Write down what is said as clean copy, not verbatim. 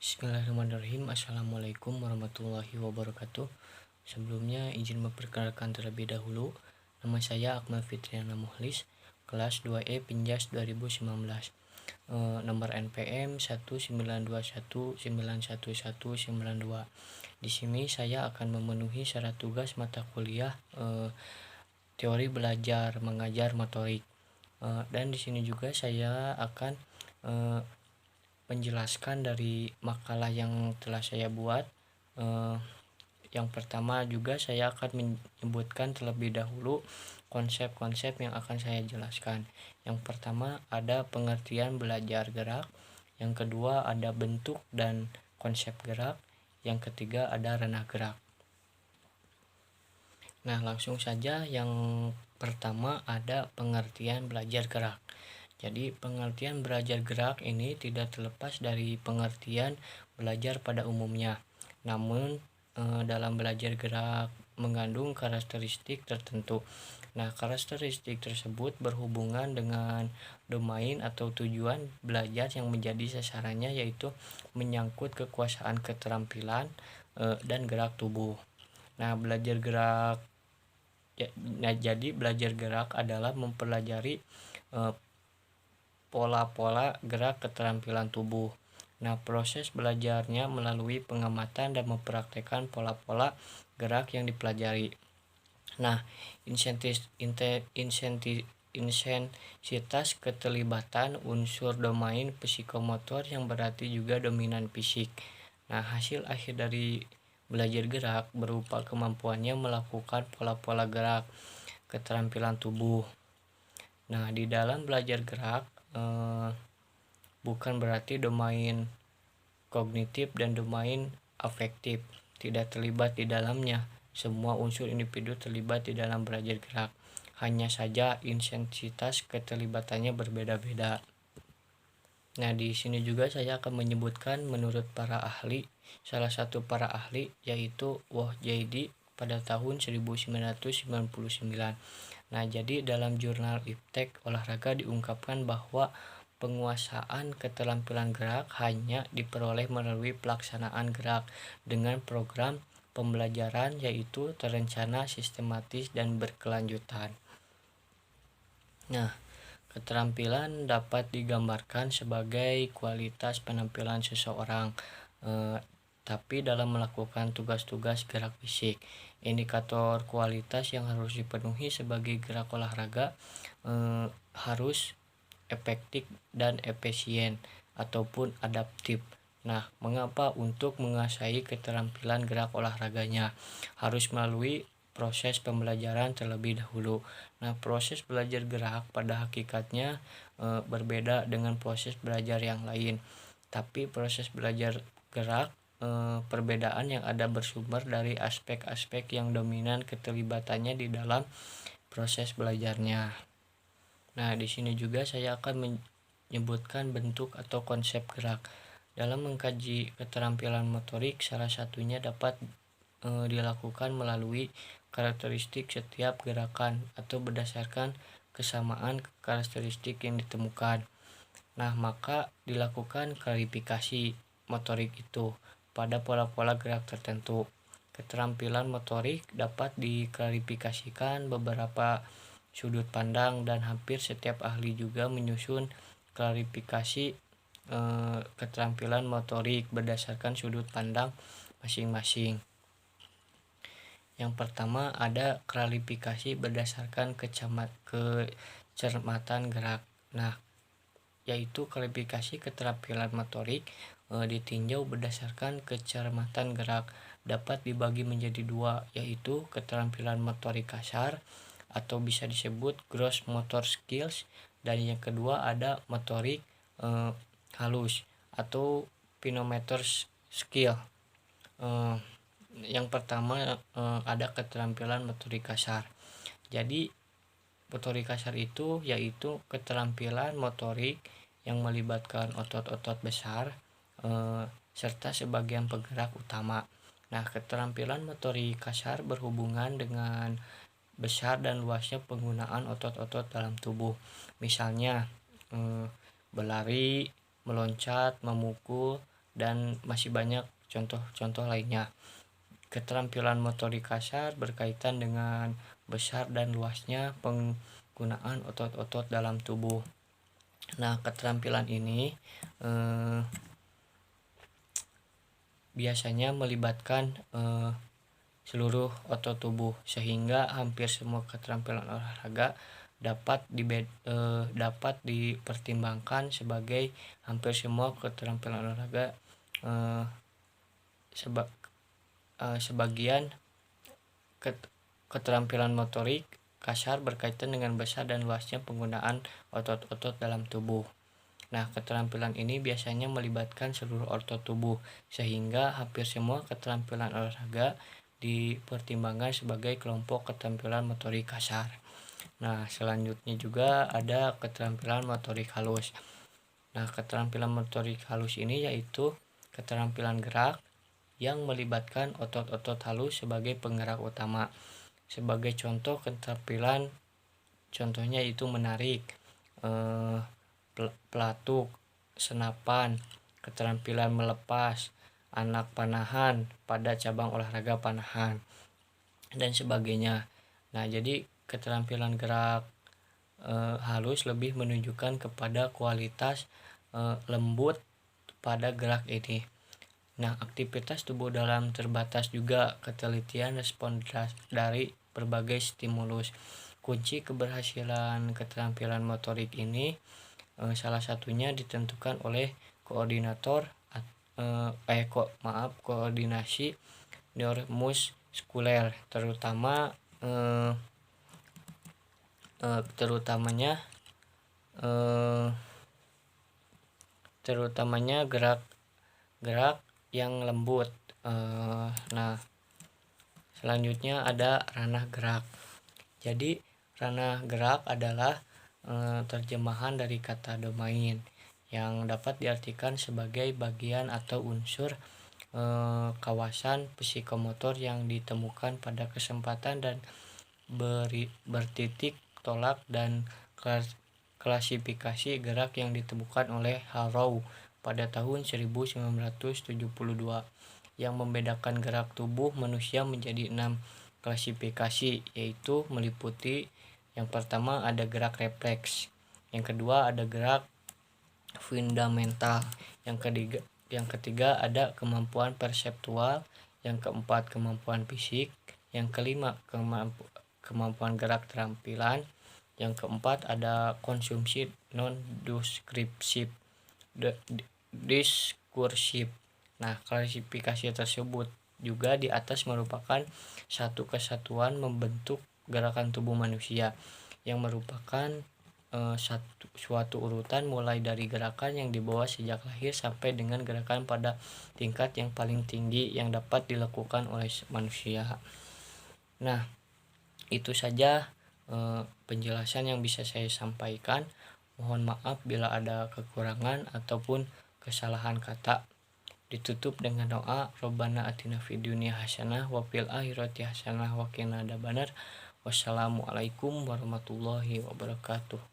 Bismillahirrahmanirrahim. Assalamualaikum warahmatullahi wabarakatuh. Sebelumnya izin memperkenalkan terlebih dahulu. Nama saya Akmal Fitriana Muhlis, kelas 2E Pinjas 2019. Nomor NPM 192191192. Di sini saya akan memenuhi syarat tugas mata kuliah teori belajar mengajar motorik. Dan di sini juga saya akan menjelaskan dari makalah yang telah saya buat. Yang pertama juga saya akan menyebutkan terlebih dahulu konsep-konsep yang akan saya jelaskan. Yang pertama ada pengertian belajar gerak, yang kedua ada bentuk dan konsep gerak, yang ketiga ada ranah gerak. Nah, langsung saja yang pertama ada pengertian belajar gerak. Jadi pengertian belajar gerak ini tidak terlepas dari pengertian belajar pada umumnya. Namun dalam belajar gerak mengandung karakteristik tertentu. Nah, karakteristik tersebut berhubungan dengan domain atau tujuan belajar yang menjadi sasarannya, yaitu menyangkut kekuasaan keterampilan dan gerak tubuh. Nah, jadi belajar gerak adalah mempelajari pola-pola gerak keterampilan tubuh. Nah, proses belajarnya melalui pengamatan dan mempraktekkan pola-pola gerak yang dipelajari. Nah, intensitas keterlibatan unsur domain psikomotor yang berarti juga dominan fisik. Nah, hasil akhir dari belajar gerak berupa kemampuannya melakukan pola-pola gerak keterampilan tubuh. Nah, di dalam belajar gerak bukan berarti domain kognitif dan domain afektif tidak terlibat di dalamnya. Semua unsur individu terlibat di dalam belajar gerak. Hanya saja intensitas keterlibatannya berbeda-beda. Nah, di sini juga saya akan menyebutkan menurut para ahli. Salah satu para ahli yaitu Wahjaidi pada tahun 1999. Nah, jadi dalam jurnal Iptek Olahraga diungkapkan bahwa penguasaan keterampilan gerak hanya diperoleh melalui pelaksanaan gerak dengan program pembelajaran yaitu terencana, sistematis, dan berkelanjutan. Nah, keterampilan dapat digambarkan sebagai kualitas penampilan seseorang, tapi dalam melakukan tugas-tugas gerak fisik. Indikator kualitas yang harus dipenuhi sebagai gerak olahraga harus efektif dan efisien ataupun adaptif. Nah, mengapa untuk menguasai keterampilan gerak olahraganya harus melalui proses pembelajaran terlebih dahulu. Nah, proses belajar gerak pada hakikatnya berbeda dengan proses belajar yang lain. Tapi proses belajar gerak perbedaan yang ada bersumber dari aspek-aspek yang dominan keterlibatannya di dalam proses belajarnya. Nah, di sini juga saya akan menyebutkan bentuk atau konsep gerak. Dalam mengkaji keterampilan motorik, salah satunya dapat dilakukan melalui karakteristik setiap gerakan atau berdasarkan kesamaan karakteristik yang ditemukan. Nah, maka dilakukan klarifikasi motorik itu pada pola-pola gerak tertentu. Keterampilan motorik dapat diklarifikasikan beberapa sudut pandang dan hampir setiap ahli juga menyusun klarifikasi keterampilan motorik berdasarkan sudut pandang masing-masing. Yang pertama ada klarifikasi berdasarkan kecermatan gerak. Nah, yaitu klarifikasi keterampilan motorik ditinjau berdasarkan kecermatan gerak dapat dibagi menjadi dua, yaitu keterampilan motorik kasar atau bisa disebut gross motor skills, dan yang kedua ada motorik halus atau finomotor skill. Yang pertama ada keterampilan motorik kasar. Jadi motorik kasar itu yaitu keterampilan motorik yang melibatkan otot-otot besar serta sebagian penggerak utama. Nah, keterampilan motorik kasar berhubungan dengan besar dan luasnya penggunaan otot-otot dalam tubuh. Misalnya berlari, meloncat, memukul, dan masih banyak contoh-contoh lainnya. Keterampilan motorik kasar berkaitan dengan besar dan luasnya penggunaan otot-otot dalam tubuh. Nah, keterampilan ini biasanya melibatkan seluruh otot tubuh, sehingga hampir semua keterampilan olahraga dapat dipertimbangkan sebagai hampir semua keterampilan olahraga sebagian keterampilan motorik kasar berkaitan dengan besar dan luasnya penggunaan otot-otot dalam tubuh. Nah, keterampilan ini biasanya melibatkan seluruh otot tubuh, sehingga hampir semua keterampilan olahraga dipertimbangkan sebagai kelompok keterampilan motorik kasar. Nah, selanjutnya juga ada keterampilan motorik halus. Nah, keterampilan motorik halus ini yaitu keterampilan gerak yang melibatkan otot-otot halus sebagai penggerak utama. Sebagai contoh keterampilan, contohnya itu menarik, pelatuk, senapan, keterampilan melepas, anak panahan pada cabang olahraga panahan, dan sebagainya. Nah, jadi keterampilan gerak halus lebih menunjukkan kepada kualitas lembut pada gerak ini. Nah, aktivitas tubuh dalam terbatas juga ketelitian respon dari berbagai stimulus. Kunci keberhasilan keterampilan motorik ini salah satunya ditentukan oleh koordinasi neuromuskuler, terutamanya gerak yang lembut. Nah, selanjutnya ada ranah gerak. Jadi ranah gerak adalah terjemahan dari kata domain yang dapat diartikan sebagai bagian atau unsur kawasan psikomotor yang ditemukan pada kesempatan dan bertitik tolak, dan klasifikasi gerak yang ditemukan oleh Harrow pada tahun 1972 yang membedakan gerak tubuh manusia menjadi 6 klasifikasi, yaitu meliputi yang pertama ada gerak refleks, yang kedua ada gerak fundamental, yang ketiga ada kemampuan perseptual, yang keempat kemampuan fisik, yang kelima kemampuan gerak terampilan, yang keempat ada konsumsi non diskursif. Nah, klasifikasi tersebut juga di atas merupakan satu kesatuan membentuk gerakan tubuh manusia, yang merupakan suatu urutan mulai dari gerakan yang dibawa sejak lahir sampai dengan gerakan pada tingkat yang paling tinggi yang dapat dilakukan oleh manusia. Nah, itu saja penjelasan yang bisa saya sampaikan. Mohon maaf bila ada kekurangan ataupun kesalahan kata. Ditutup dengan doa, Robbana atina fid dunya hasanah wa fil akhirati hasanah wa qina adzabannar. Wassalamualaikum warahmatullahi wabarakatuh.